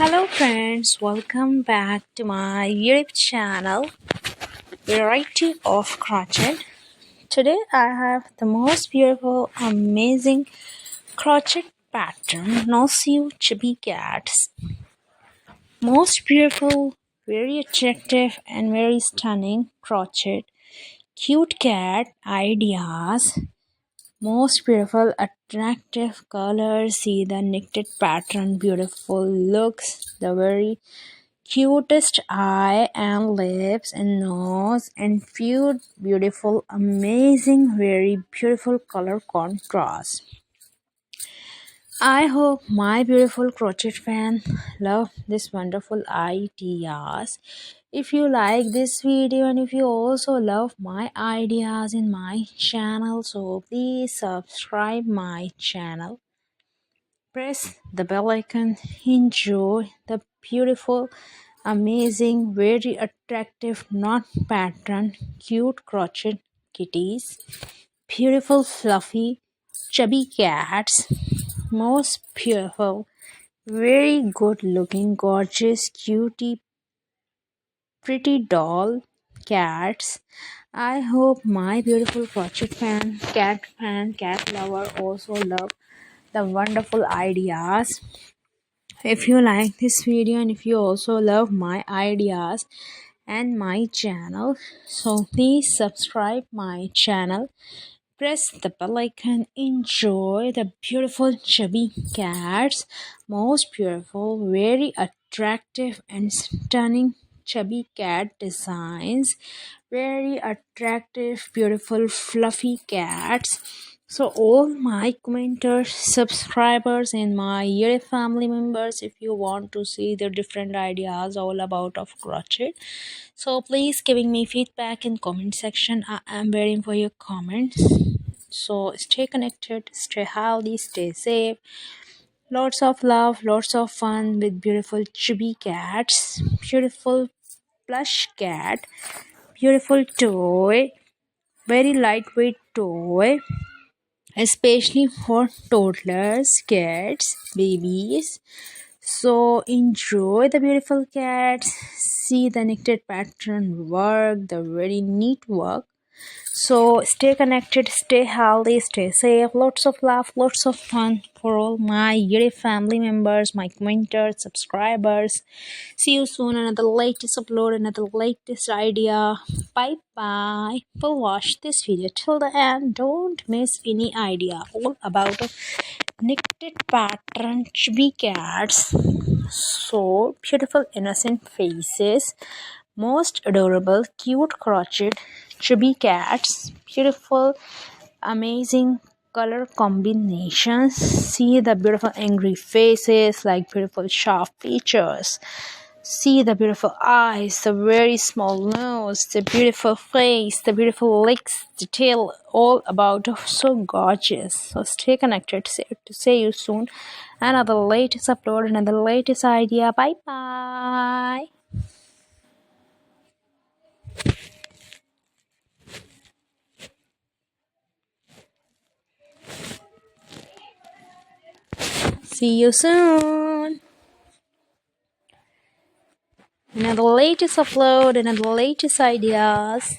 Hello friends, welcome back to my YouTube channel, Variety of Crochet. Today I have the most beautiful, amazing crochet pattern, in1 Chubby cats. Most beautiful, very attractive and very stunning crochet cute cat ideas. Most beautiful, attractive colors. See the knitted pattern, beautiful looks, the very cutest eye and lips and nose, and few beautiful, amazing, very beautiful color contrast. I hope my beautiful crochet fan love this wonderful ideas. If you like this video and if you also love my ideas in my channel, so please subscribe my channel. Press the bell icon. Enjoy the beautiful, amazing, very attractive knot pattern, cute crochet kitties, beautiful fluffy chubby cats, most beautiful, very good looking, gorgeous, cutie, pretty doll cats. I hope my beautiful crochet fan, cat lover also love the wonderful ideas. If you like this video and if you also love my ideas and my channel, so please subscribe my channel. Press the bell icon. Enjoy the beautiful chubby cats. Most beautiful, very attractive and stunning chubby cat designs. Very attractive, beautiful, fluffy cats. So all my commenters, subscribers and my YouTube family members, if you want to see the different ideas all about of crochet, so please giving me feedback in comment section. I am waiting for your comments. So stay connected, stay healthy, stay safe. Lots of love, lots of fun with beautiful chubby cats, beautiful plush cat, beautiful toy, very lightweight toy, especially for toddlers, kids, babies. So enjoy the beautiful cats, see the knitted pattern work, the very neat work. So stay connected, stay healthy, stay safe. Lots of love, lots of fun for all my YouTube family members, my commenters, subscribers. See you soon. Another latest upload, another latest idea. Bye bye. For watch this video till the end. Don't miss any idea all about a knitted pattern chubby cats. So beautiful, innocent faces. Most adorable, cute crochet chubby cats, beautiful, amazing color combinations. See the beautiful angry faces, like beautiful sharp features. See the beautiful eyes, the very small nose, the beautiful face, the beautiful legs, the tail, all about so gorgeous. So stay connected to see you soon. Another latest upload, another latest idea. Bye bye. See you soon. Another latest upload, another latest ideas.